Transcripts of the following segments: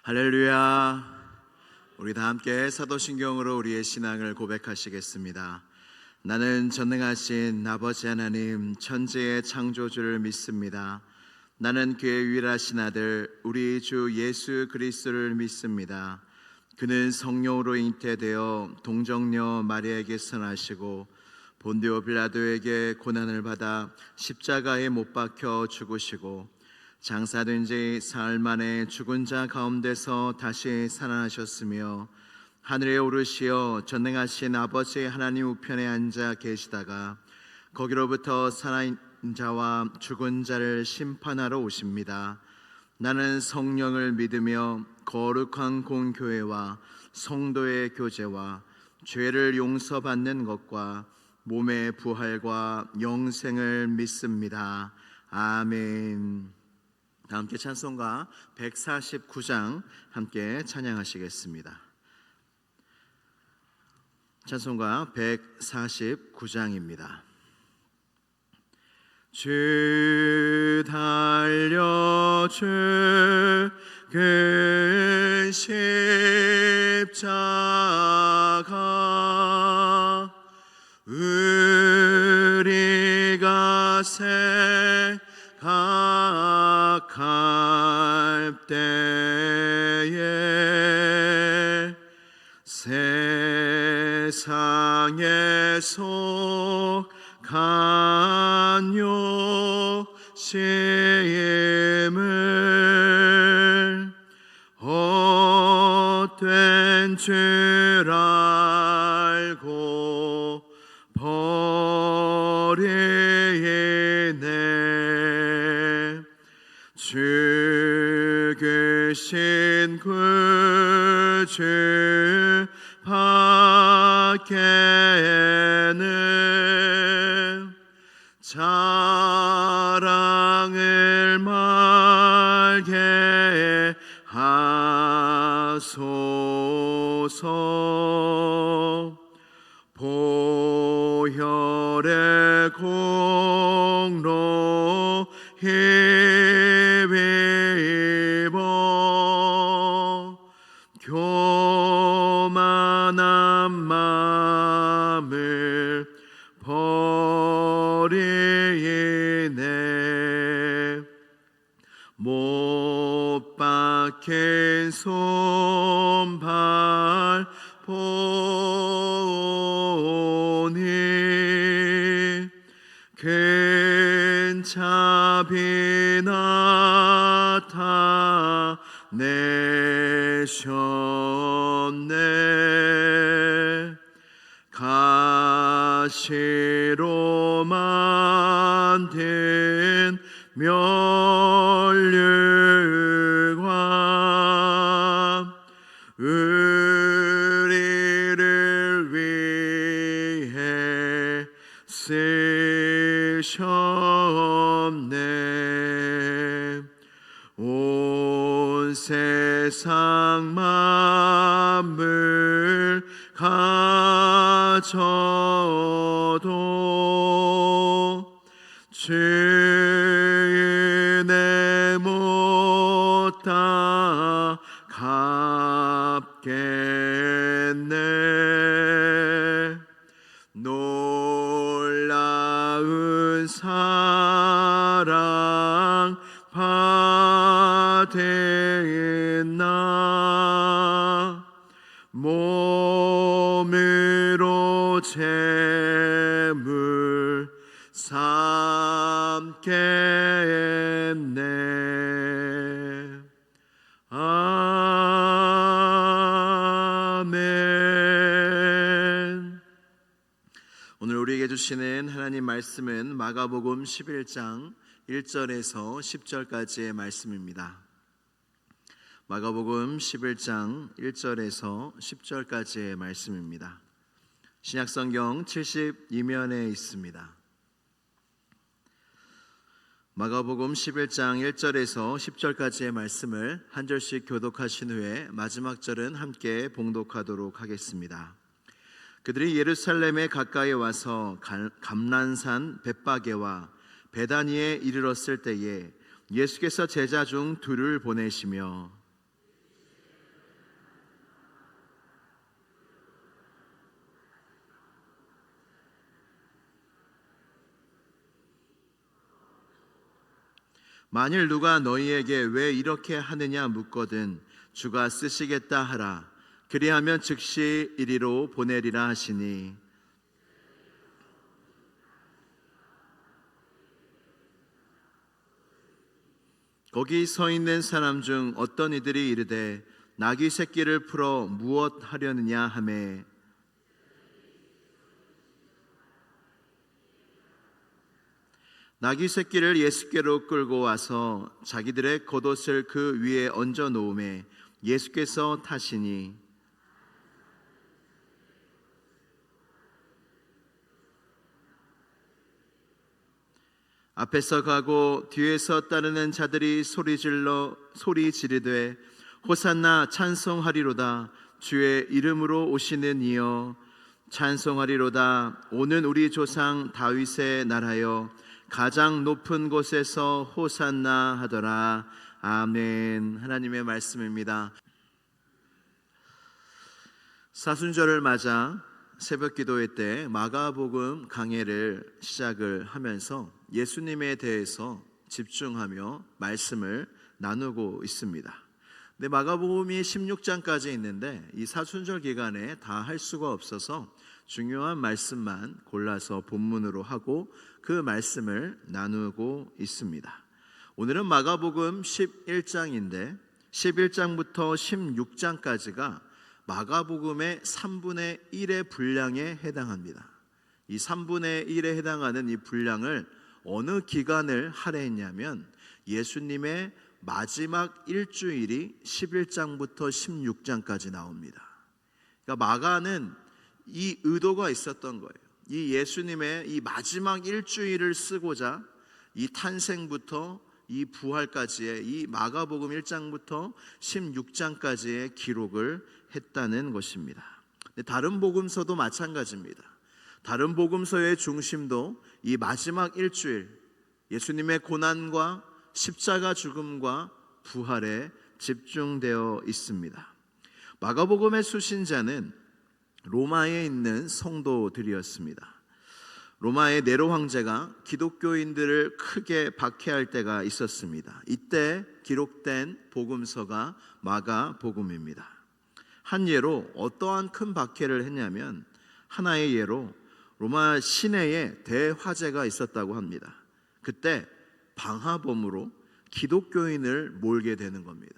할렐루야. 우리 다 함께 사도신경으로 우리의 신앙을 고백하시겠습니다. 나는 전능하신 아버지 하나님 천지의 창조주를 믿습니다. 나는 그의 유일하신 아들 우리 주 예수 그리스도를 믿습니다. 그는 성령으로 잉태되어 동정녀 마리아에게서 나시고 본디오 빌라도에게 고난을 받아 십자가에 못 박혀 죽으시고 장사된 지 사흘 만에 죽은 자 가운데서 다시 살아나셨으며 하늘에 오르시어 전능하신 아버지 하나님 우편에 앉아 계시다가 거기로부터 살아있는 자와 죽은 자를 심판하러 오십니다. 나는 성령을 믿으며 거룩한 공교회와 성도의 교제와 죄를 용서받는 것과 몸의 부활과 영생을 믿습니다. 아멘. 다 함께 찬송가 149장 함께 찬양하시겠습니다. 찬송가 149장입니다. 주 달려 죽은 십자가 우리가 생각할 때에 세상에 속한 욕심을 헛된 줄 알고 버리네. 죽으신 구주 밖에는 자랑을 말게 하소서. 보혈의 공로 힘입어 교만한 마음을 버리네. 못 박힌 손발 보니 큰 자비 나타내셨네. 가시로 만든 면류관 우리를 위해 쓰셨네. 온 세상 만물 가져도 주인의 못다 갚겠네. 놀라운 사랑 받은 나 몸으로 제물 삼겠네. 아멘. 오늘 우리에게 주시는 하나님 말씀은 마가복음 11장 1절에서 10절까지의 말씀입니다. 마가복음 11장 1절에서 10절까지의 말씀입니다. 신약성경 72면에 있습니다. 마가복음 11장 1절에서 10절까지의 말씀을 한 절씩 교독하신 후에 마지막 절은 함께 봉독하도록 하겠습니다. 그들이 예루살렘에 가까이 와서 감난산 벳바게와 베다니에 이르렀을 때에 예수께서 제자 중 둘을 보내시며 만일 누가 너희에게 왜 이렇게 하느냐 묻거든 주가 쓰시겠다 하라. 그리하면 즉시 이리로 보내리라 하시니 거기 서 있는 사람 중 어떤 이들이 이르되 나귀 새끼를 풀어 무엇 하려느냐 하매 나귀 새끼를 예수께로 끌고 와서 자기들의 겉옷을 그 위에 얹어 놓음에 예수께서 타시니 앞에서 가고 뒤에서 따르는 자들이 소리 지르되 호산나 찬송하리로다. 주의 이름으로 오시는 이여 찬송하리로다. 오는 우리 조상 다윗의 나라여 가장 높은 곳에서 호산나 하더라. 아멘. 하나님의 말씀입니다. 사순절을 맞아 새벽 기도회 때 마가복음 강해를 시작을 하면서 예수님에 대해서 집중하며 말씀을 나누고 있습니다. 근데 마가복음이 16장까지 있는데 이 사순절 기간에 다 할 수가 없어서 중요한 말씀만 골라서 본문으로 하고 그 말씀을 나누고 있습니다. 오늘은 마가복음 11장인데 11장부터 16장까지가 마가복음의 3분의 1의 분량에 해당합니다. 이 3분의 1에 해당하는 이 분량을 어느 기간을 할애했냐면 예수님의 마지막 일주일이 11장부터 16장까지 나옵니다. 그러니까 마가는 이 의도가 있었던 거예요. 이 예수님의 이 마지막 일주일을 쓰고자 이 탄생부터 이 부활까지의 이 마가복음 1장부터 16장까지의 기록을 했다는 것입니다. 다른 복음서도 마찬가지입니다. 다른 복음서의 중심도 이 마지막 일주일 예수님의 고난과 십자가 죽음과 부활에 집중되어 있습니다. 마가복음의 수신자는 로마에 있는 성도들이었습니다. 로마의 네로 황제가 기독교인들을 크게 박해할 때가 있었습니다. 이때 기록된 복음서가 마가복음입니다. 한 예로 어떠한 큰 박해를 했냐면 하나의 예로 로마 시내에 대화재가 있었다고 합니다. 그때 방화범으로 기독교인을 몰게 되는 겁니다.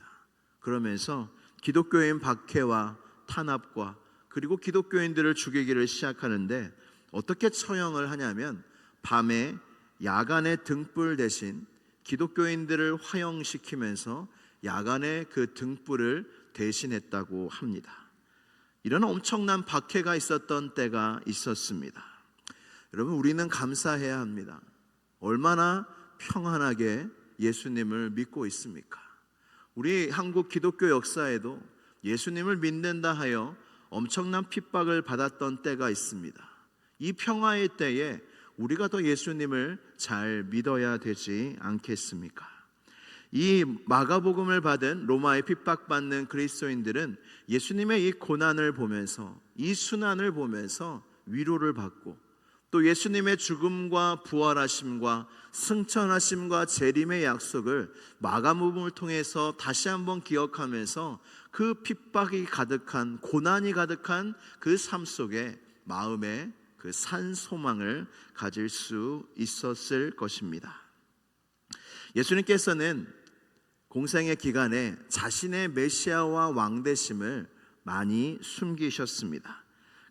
그러면서 기독교인 박해와 탄압과 그리고 기독교인들을 죽이기를 시작하는데 어떻게 처형을 하냐면 밤에 야간의 등불 대신 기독교인들을 화형시키면서 야간의 그 등불을 대신했다고 합니다. 이런 엄청난 박해가 있었던 때가 있었습니다. 여러분, 우리는 감사해야 합니다. 얼마나 평안하게 예수님을 믿고 있습니까? 우리 한국 기독교 역사에도 예수님을 믿는다 하여 엄청난 핍박을 받았던 때가 있습니다. 이 평화의 때에 우리가 더 예수님을 잘 믿어야 되지 않겠습니까? 이 마가복음을 받은 로마의 핍박받는 그리스도인들은 예수님의 이 고난을 보면서 이 순환을 보면서 위로를 받고 또 예수님의 죽음과 부활하심과 승천하심과 재림의 약속을 마가복음을 통해서 다시 한번 기억하면서 그 핍박이 가득한 고난이 가득한 그 삶 속에 마음에 그 산 소망을 가질 수 있었을 것입니다. 예수님께서는 공생의 기간에 자신의 메시아와 왕되심을 많이 숨기셨습니다.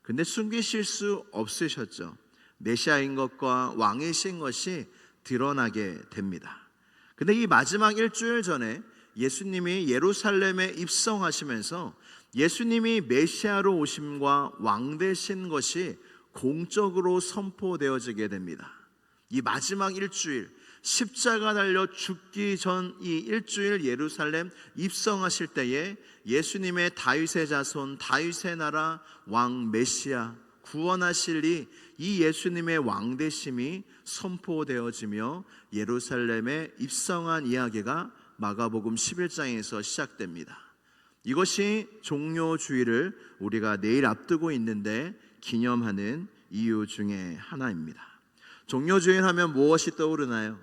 근데 숨기실 수 없으셨죠. 메시아인 것과 왕이신 것이 드러나게 됩니다. 근데 이 마지막 일주일 전에 예수님이 예루살렘에 입성하시면서 예수님이 메시아로 오심과 왕되신 것이 공적으로 선포되어지게 됩니다. 이 마지막 일주일 십자가 달려 죽기 전 이 일주일 예루살렘 입성하실 때에 예수님의 다윗의 자손 다윗의 나라 왕 메시아 구원하실 이 예수님의 왕되심이 선포되어지며 예루살렘에 입성한 이야기가 마가복음 11장에서 시작됩니다. 이것이 종료주일을 우리가 내일 앞두고 있는데 기념하는 이유 중에 하나입니다. 종료주일 하면 무엇이 떠오르나요?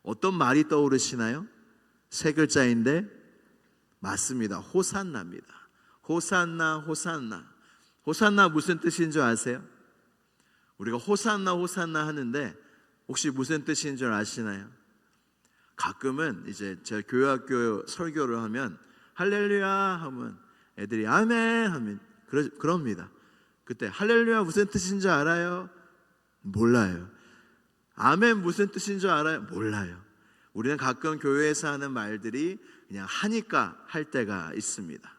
어떤 말이 떠오르시나요? 세 글자인데 맞습니다. 호산나입니다. 호산나, 호산나. 호산나 무슨 뜻인 줄 아세요? 우리가 호산나 호산나 하는데 혹시 무슨 뜻인 줄 아시나요? 가끔은 이제 제가 교회학교 설교를 하면 할렐루야 하면 애들이 아멘 하면 그럽니다. 그때 할렐루야 무슨 뜻인 줄 알아요? 몰라요. 아멘 무슨 뜻인 줄 알아요? 몰라요. 우리는 가끔 교회에서 하는 말들이 그냥 하니까 할 때가 있습니다.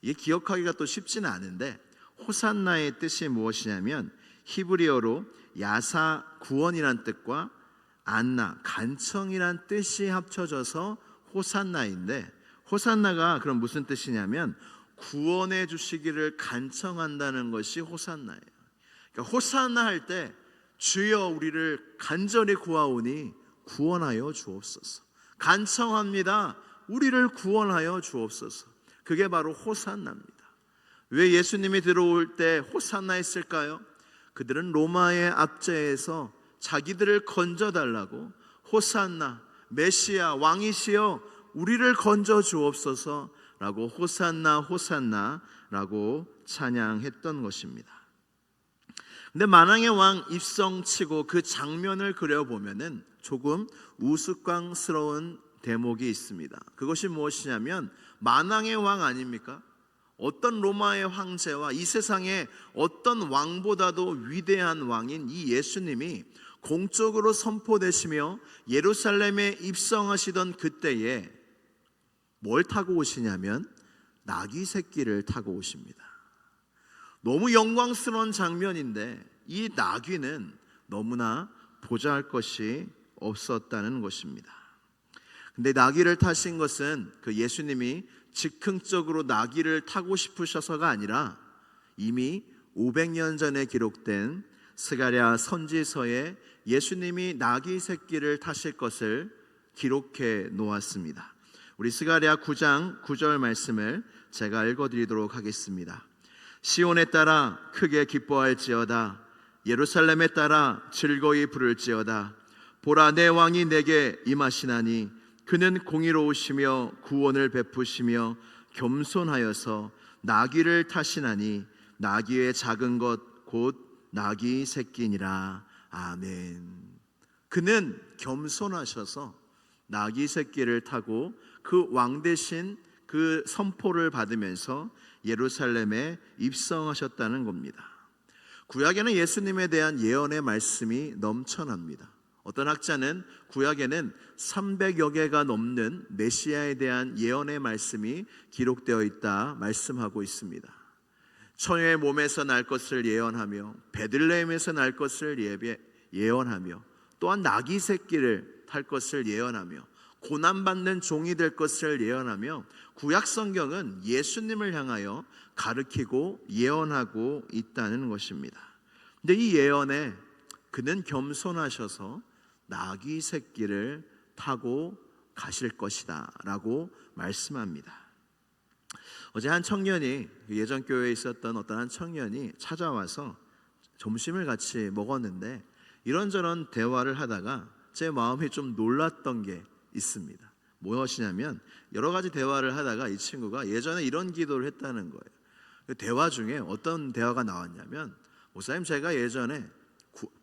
이게 기억하기가 또 쉽지는 않은데 호산나의 뜻이 무엇이냐면 히브리어로 야사 구원이란 뜻과 안나 간청이란 뜻이 합쳐져서 호산나인데, 호산나가 그럼 무슨 뜻이냐면 구원해 주시기를 간청한다는 것이 호산나예요. 그러니까 호산나 할 때 주여 우리를 간절히 구하오니 구원하여 주옵소서. 간청합니다. 우리를 구원하여 주옵소서. 그게 바로 호산나입니다. 왜 예수님이 들어올 때 호산나 했을까요? 그들은 로마의 압제에서 자기들을 건져달라고 호산나 메시아 왕이시여 우리를 건져 주옵소서 라고 호산나 호산나 라고 찬양했던 것입니다. 근데 만왕의 왕 입성치고 그 장면을 그려보면은 조금 우스꽝스러운 대목이 있습니다. 그것이 무엇이냐면 만왕의 왕 아닙니까? 어떤 로마의 황제와 이 세상의 어떤 왕보다도 위대한 왕인 이 예수님이 공적으로 선포되시며 예루살렘에 입성하시던 그때에 뭘 타고 오시냐면 나귀 새끼를 타고 오십니다. 너무 영광스러운 장면인데 이 나귀는 너무나 보잘것이 없었다는 것입니다. 근데 나귀를 타신 것은 그 예수님이 즉흥적으로 나귀를 타고 싶으셔서가 아니라 이미 500년 전에 기록된 스가랴 선지서에 예수님이 나귀 새끼를 타실 것을 기록해 놓았습니다. 우리 스가랴 9장 9절 말씀을 제가 읽어드리도록 하겠습니다. 시온에 따라 크게 기뻐할지어다. 예루살렘에 따라 즐거이 부를지어다. 보라 내 왕이 내게 임하시나니 그는 공의로우시며 구원을 베푸시며 겸손하여서 나귀를 타시나니 나귀의 작은 것 곧 나귀 새끼니라. 아멘. 그는 겸손하셔서 나귀 새끼를 타고 그 왕 대신 그 선포를 받으면서 예루살렘에 입성하셨다는 겁니다. 구약에는 예수님에 대한 예언의 말씀이 넘쳐납니다. 어떤 학자는 구약에는 300여 개가 넘는 메시아에 대한 예언의 말씀이 기록되어 있다 말씀하고 있습니다. 처녀의 몸에서 날 것을 예언하며 베들레헴에서 날 것을 예언하며 또한 나귀 새끼를 탈 것을 예언하며 고난받는 종이 될 것을 예언하며 구약 성경은 예수님을 향하여 가르치고 예언하고 있다는 것입니다. 근데 이 예언에 그는 겸손하셔서 나귀 새끼를 타고 가실 것이다 라고 말씀합니다. 어제 한 청년이 예전 교회에 있었던 어떤 한 청년이 찾아와서 점심을 같이 먹었는데 이런저런 대화를 하다가 제 마음이 좀 놀랐던 게 있습니다. 무엇이냐면 여러 가지 대화를 하다가 이 친구가 예전에 이런 기도를 했다는 거예요. 그 대화 중에 어떤 대화가 나왔냐면 목사님 제가 예전에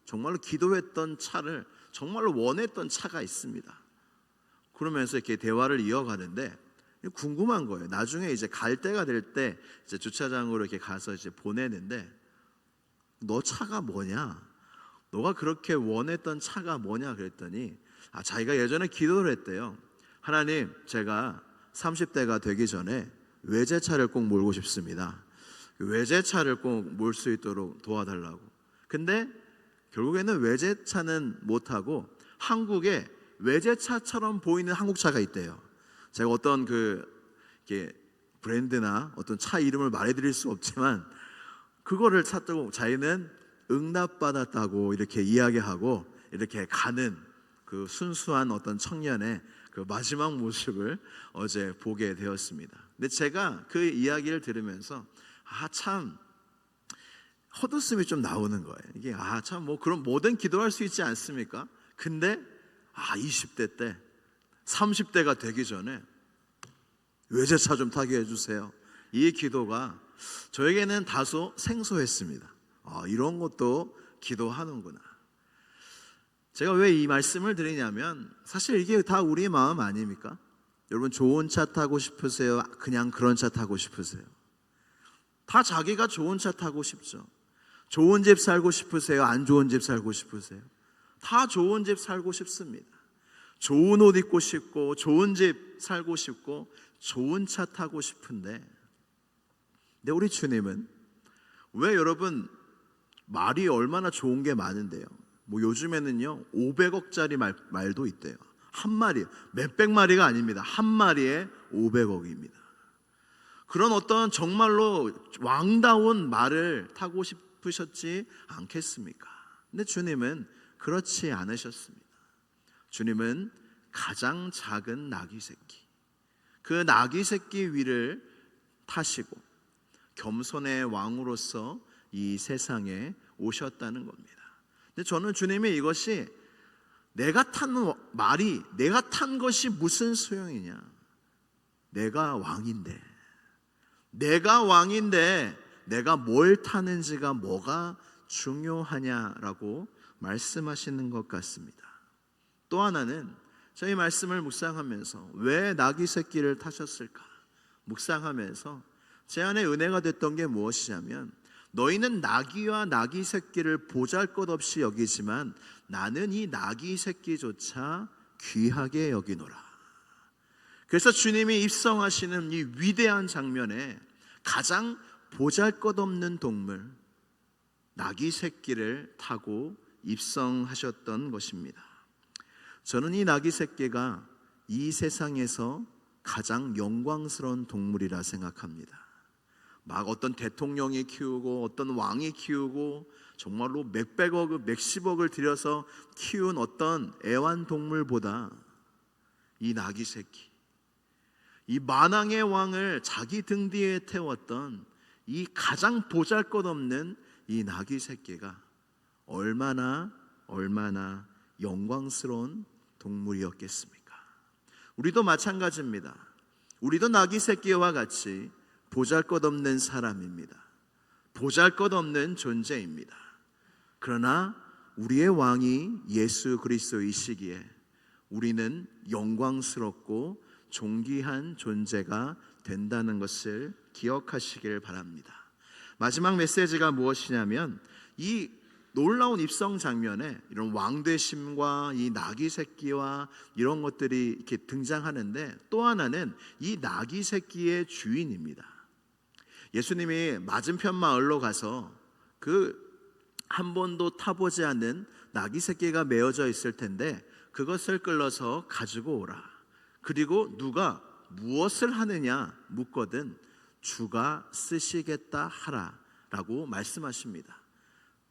정말로 기도했던 차를 정말로 원했던 차가 있습니다. 그러면서 이렇게 대화를 이어가는데 궁금한 거예요. 나중에 이제 갈 때가 될 때 이제 주차장으로 이렇게 가서 이제 보내는데 너 차가 뭐냐? 너가 그렇게 원했던 차가 뭐냐? 그랬더니 자기가 예전에 기도를 했대요. 하나님, 제가 30대가 되기 전에 외제차를 꼭 몰고 싶습니다. 외제차를 꼭 몰 수 있도록 도와달라고. 근데 결국에는 외제차는 못하고 한국에 외제차처럼 보이는 한국차가 있대요. 제가 어떤 이렇게 브랜드나 어떤 차 이름을 말해드릴 수 없지만 그거를 샀다고 자기는 응답받았다고 이렇게 이야기하고 이렇게 가는 그 순수한 어떤 청년의 그 마지막 모습을 어제 보게 되었습니다. 근데 제가 그 이야기를 들으면서 참 헛웃음이 좀 나오는 거예요. 이게 참 뭐 그럼 뭐든 기도할 수 있지 않습니까? 근데 20대 때 30대가 되기 전에 외제차 좀 타게 해주세요. 이 기도가 저에게는 다소 생소했습니다. 이런 것도 기도하는구나. 제가 왜 이 말씀을 드리냐면 사실 이게 다 우리의 마음 아닙니까? 여러분, 좋은 차 타고 싶으세요? 그냥 그런 차 타고 싶으세요? 다 자기가 좋은 차 타고 싶죠. 좋은 집 살고 싶으세요? 안 좋은 집 살고 싶으세요? 다 좋은 집 살고 싶습니다. 좋은 옷 입고 싶고 좋은 집 살고 싶고 좋은 차 타고 싶은데, 근데 우리 주님은 왜, 여러분, 말이 얼마나 좋은 게 많은데요. 요즘에는요 500억짜리 말도 있대요. 한 마리, 몇백 마리가 아닙니다. 한 마리에 500억입니다. 그런 어떤 정말로 왕다운 말을 타고 싶으셨지 않겠습니까? 근데 주님은 그렇지 않으셨습니다. 주님은 가장 작은 나귀 새끼, 그 나귀 새끼 위를 타시고 겸손의 왕으로서 이 세상에 오셨다는 겁니다. 근데 저는 주님의 이것이 내가 탄 말이, 내가 탄 것이 무슨 소용이냐? 내가 왕인데 내가 뭘 타는지가 뭐가 중요하냐라고 말씀하시는 것 같습니다. 또 하나는 저희 말씀을 묵상하면서 왜 나귀 새끼를 타셨을까 묵상하면서 제 안에 은혜가 됐던 게 무엇이냐면, 너희는 나귀와 나귀 새끼를 보잘것없이 여기지만 나는 이 나귀 새끼조차 귀하게 여기노라. 그래서 주님이 입성하시는 이 위대한 장면에 가장 보잘것없는 동물 나귀 새끼를 타고 입성하셨던 것입니다. 저는 이 나귀 새끼가 이 세상에서 가장 영광스러운 동물이라 생각합니다. 막 어떤 대통령이 키우고 어떤 왕이 키우고 정말로 몇백억, 몇십억을 들여서 키운 어떤 애완동물보다 이 나귀 새끼, 이 만왕의 왕을 자기 등 뒤에 태웠던 이 가장 보잘것없는 이 나귀 새끼가 얼마나 영광스러운 동물이었겠습니까? 우리도 마찬가지입니다. 우리도 나귀 새끼와 같이 보잘것없는 사람입니다. 보잘것없는 존재입니다. 그러나 우리의 왕이 예수 그리스도이시기에 우리는 영광스럽고 존귀한 존재가 된다는 것을 기억하시길 바랍니다. 마지막 메시지가 무엇이냐면, 이 놀라운 입성 장면에 이런 왕되심과 이 나귀 새끼와 이런 것들이 이렇게 등장하는데, 또 하나는 이 나귀 새끼의 주인입니다. 예수님이 맞은편 마을로 가서 그 한 번도 타보지 않은 나귀 새끼가 메어져 있을 텐데 그것을 끌어서 가지고 오라. 그리고 누가 무엇을 하느냐 묻거든 주가 쓰시겠다 하라 라고 말씀하십니다.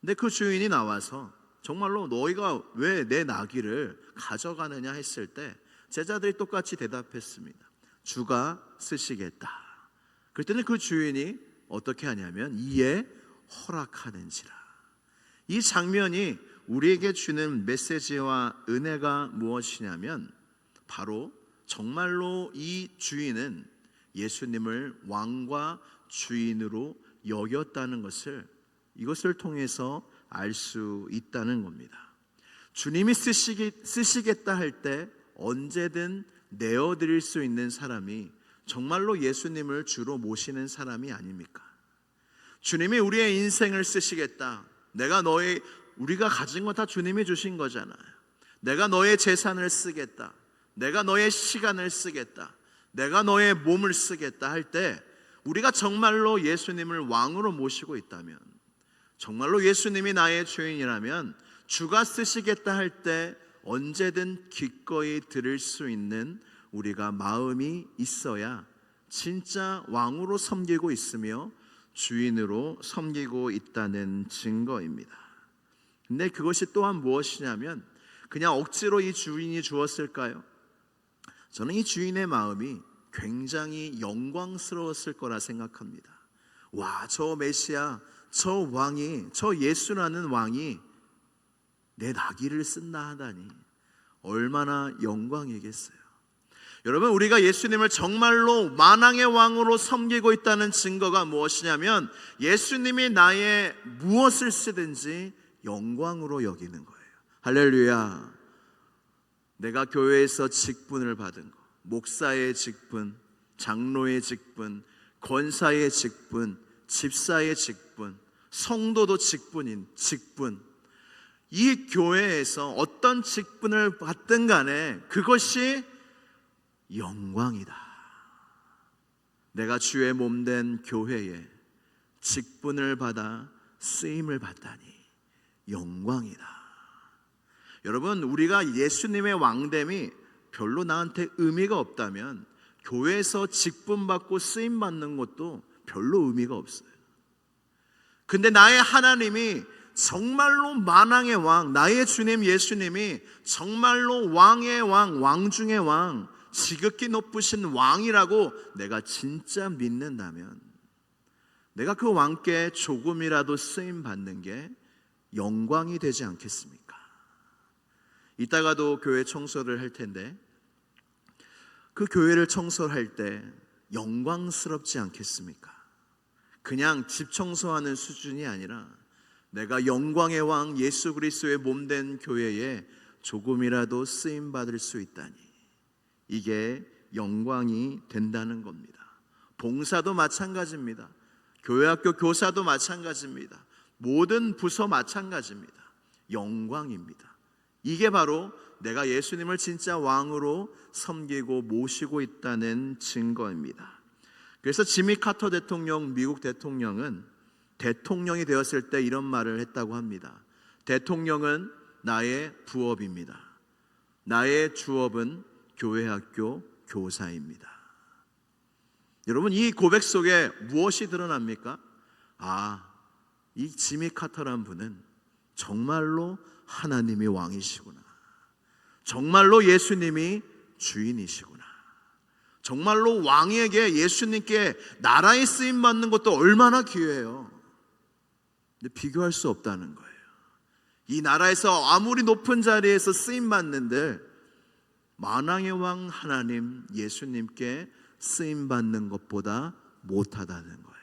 근데 그 주인이 나와서 정말로 너희가 왜 내 나귀를 가져가느냐 했을 때 제자들이 똑같이 대답했습니다. 주가 쓰시겠다. 그랬더니 그 주인이 어떻게 하냐면 이에 허락하는지라. 이 장면이 우리에게 주는 메시지와 은혜가 무엇이냐면, 바로 정말로 이 주인은 예수님을 왕과 주인으로 여겼다는 것을, 이것을 통해서 알 수 있다는 겁니다. 주님이 쓰시겠다 할 때 언제든 내어드릴 수 있는 사람이 정말로 예수님을 주로 모시는 사람이 아닙니까? 주님이 우리의 인생을 쓰시겠다. 우리가 가진 거 다 주님이 주신 거잖아요. 내가 너의 재산을 쓰겠다. 내가 너의 시간을 쓰겠다. 내가 너의 몸을 쓰겠다 할 때, 우리가 정말로 예수님을 왕으로 모시고 있다면, 정말로 예수님이 나의 주인이라면 주가 쓰시겠다 할 때 언제든 기꺼이 들을 수 있는 우리가 마음이 있어야 진짜 왕으로 섬기고 있으며 주인으로 섬기고 있다는 증거입니다. 근데 그것이 또한 무엇이냐면, 그냥 억지로 이 주인이 주었을까요? 저는 이 주인의 마음이 굉장히 영광스러웠을 거라 생각합니다. 와, 저 메시아, 저 왕이, 저 예수라는 왕이 내 나귀를 쓴다 하다니 얼마나 영광이겠어요. 여러분, 우리가 예수님을 정말로 만왕의 왕으로 섬기고 있다는 증거가 무엇이냐면 예수님이 나의 무엇을 쓰든지 영광으로 여기는 거예요. 할렐루야. 내가 교회에서 직분을 받은 거, 목사의 직분, 장로의 직분, 권사의 직분, 집사의 직분, 성도도 직분인 직분, 이 교회에서 어떤 직분을 받든 간에 그것이 영광이다. 내가 주의 몸된 교회에 직분을 받아 쓰임을 받다니 영광이다. 여러분, 우리가 예수님의 왕됨이 별로 나한테 의미가 없다면 교회에서 직분 받고 쓰임 받는 것도 별로 의미가 없어요. 근데 나의 하나님이 정말로 만왕의 왕, 나의 주님 예수님이 정말로 왕의 왕, 왕 중의 왕, 지극히 높으신 왕이라고 내가 진짜 믿는다면 내가 그 왕께 조금이라도 쓰임 받는 게 영광이 되지 않겠습니까? 이따가도 교회 청소를 할 텐데 그 교회를 청소할 때 영광스럽지 않겠습니까? 그냥 집 청소하는 수준이 아니라 내가 영광의 왕 예수 그리스도의 몸된 교회에 조금이라도 쓰임 받을 수 있다니 이게 영광이 된다는 겁니다. 봉사도 마찬가지입니다. 교회학교 교사도 마찬가지입니다. 모든 부서 마찬가지입니다. 영광입니다. 이게 바로 내가 예수님을 진짜 왕으로 섬기고 모시고 있다는 증거입니다. 그래서 지미 카터 대통령, 미국 대통령은 대통령이 되었을 때 이런 말을 했다고 합니다. 대통령은 나의 부업입니다. 나의 주업은 교회학교 교사입니다. 여러분, 이 고백 속에 무엇이 드러납니까? 이 지미 카터란 분은 정말로 하나님이 왕이시구나. 정말로 예수님이 주인이시구나. 정말로 왕에게 예수님께 나라에 쓰임 받는 것도 얼마나 귀해요. 근데 비교할 수 없다는 거예요. 이 나라에서 아무리 높은 자리에서 쓰임 받는데 만왕의 왕 하나님 예수님께 쓰임 받는 것보다 못하다는 거예요.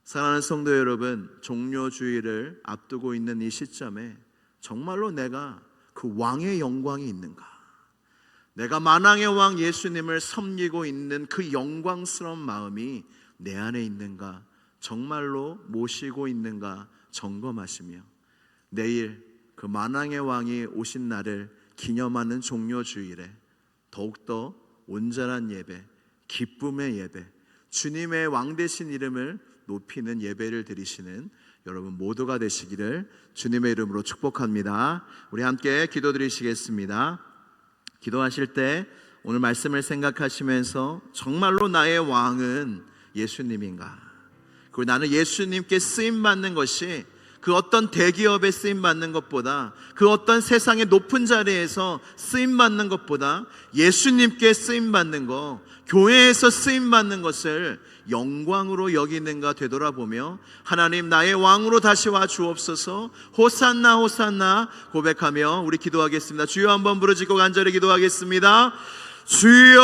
사랑하는 성도 여러분, 종료주의를 앞두고 있는 이 시점에 정말로 내가 그 왕의 영광이 있는가? 내가 만왕의 왕 예수님을 섬기고 있는 그 영광스러운 마음이 내 안에 있는가? 정말로 모시고 있는가 점검하시며 내일 그 만왕의 왕이 오신 날을 기념하는 종료주일에 더욱더 온전한 예배, 기쁨의 예배, 주님의 왕 되신 이름을 높이는 예배를 드리시는 여러분 모두가 되시기를 주님의 이름으로 축복합니다. 우리 함께 기도드리시겠습니다. 기도하실 때 오늘 말씀을 생각하시면서 정말로 나의 왕은 예수님인가? 그리고 나는 예수님께 쓰임받는 것이 그 어떤 대기업에 쓰임받는 것보다, 그 어떤 세상의 높은 자리에서 쓰임받는 것보다 예수님께 쓰임받는 것, 교회에서 쓰임받는 것을 영광으로 여기는가 되돌아보며 하나님 나의 왕으로 다시 와 주옵소서, 호산나 호산나 고백하며 우리 기도하겠습니다. 주여 한번 부르짖고 간절히 기도하겠습니다. 주여,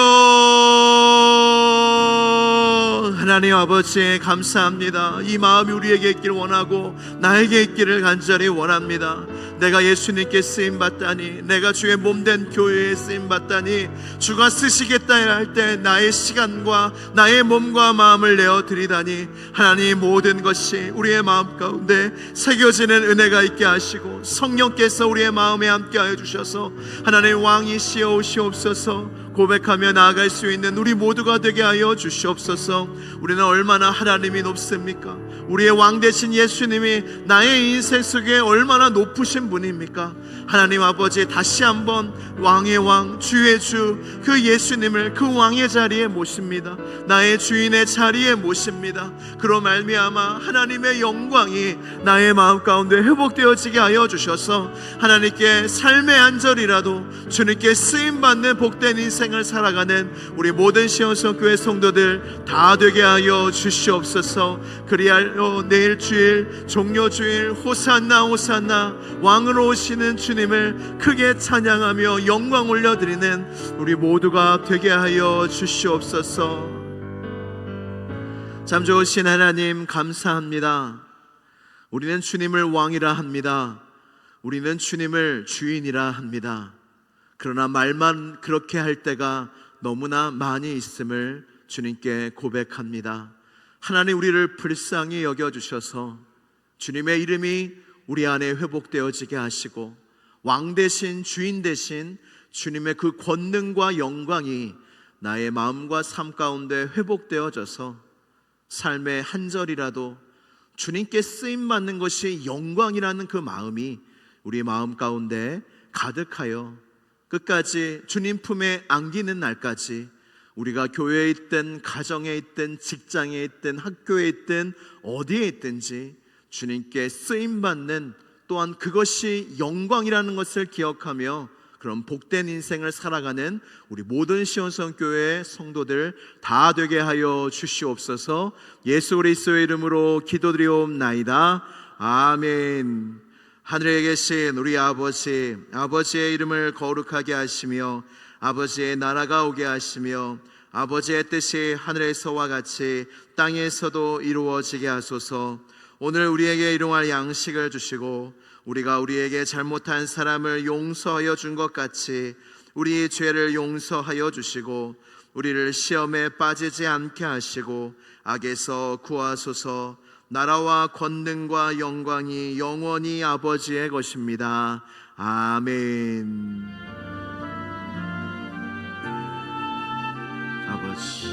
하나님 아버지 감사합니다. 이 마음이 우리에게 있기를 원하고 나에게 있기를 간절히 원합니다. 내가 예수님께 쓰임받다니, 내가 주의 몸된 교회에 쓰임받다니, 주가 쓰시겠다 할 때 나의 시간과 나의 몸과 마음을 내어드리다니 하나님 모든 것이 우리의 마음 가운데 새겨지는 은혜가 있게 하시고 성령께서 우리의 마음에 함께하여 주셔서 하나님 왕이시여 오시옵소서 고백하며 나아갈 수 있는 우리 모두가 되게 하여 주시옵소서. 우리는 얼마나 하나님이 높습니까? 우리의 왕 되신 예수님이 나의 인생 속에 얼마나 높으신 분입니까? 하나님 아버지, 다시 한번 왕의 왕, 주의 주, 그 예수님을 그 왕의 자리에 모십니다. 나의 주인의 자리에 모십니다. 그로 말미암아 하나님의 영광이 나의 마음 가운데 회복되어지게 하여 주셔서 하나님께 삶의 한 절이라도 주님께 쓰임받는 복된 인생 인생을 살아가는 우리 모든 시온성교회 성도들 다 되게 하여 주시옵소서. 그리하여 내일 주일 종료주일 호산나 호산나 왕으로 오시는 주님을 크게 찬양하며 영광 올려드리는 우리 모두가 되게 하여 주시옵소서. 참 좋으신 하나님 감사합니다. 우리는 주님을 왕이라 합니다. 우리는 주님을 주인이라 합니다. 그러나 말만 그렇게 할 때가 너무나 많이 있음을 주님께 고백합니다. 하나님, 우리를 불쌍히 여겨주셔서 주님의 이름이 우리 안에 회복되어지게 하시고 왕 대신 주인 대신 주님의 그 권능과 영광이 나의 마음과 삶 가운데 회복되어져서 삶의 한 절이라도 주님께 쓰임받는 것이 영광이라는 그 마음이 우리 마음 가운데 가득하여 끝까지 주님 품에 안기는 날까지 우리가 교회에 있든 가정에 있든 직장에 있든 학교에 있든 어디에 있든지 주님께 쓰임받는, 또한 그것이 영광이라는 것을 기억하며 그런 복된 인생을 살아가는 우리 모든 시온성교회 성도들 다 되게 하여 주시옵소서. 예수 그리스도의 이름으로 기도드리옵나이다. 아멘. 하늘에 계신 우리 아버지, 아버지의 이름을 거룩하게 하시며 아버지의 나라가 오게 하시며 아버지의 뜻이 하늘에서와 같이 땅에서도 이루어지게 하소서. 오늘 우리에게 일용할 양식을 주시고 우리가 우리에게 잘못한 사람을 용서하여 준 것 같이 우리의 죄를 용서하여 주시고 우리를 시험에 빠지지 않게 하시고 악에서 구하소서. 나라와 권능과 영광이 영원히 아버지의 것입니다. 아멘. 아버지,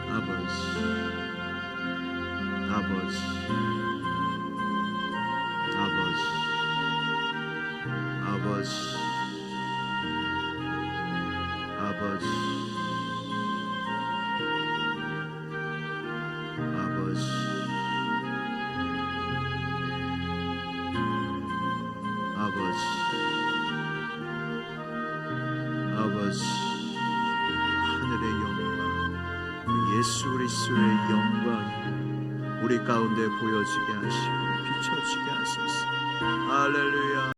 아버지, 아버지, 아버지, 아버지, 아버지, 아버지, 아버지, 아버지, 하늘의 영광, 예수 그리스도의 영광이 우리 가운데 보여지게 하시고 비춰지게 하소서. 할렐루야.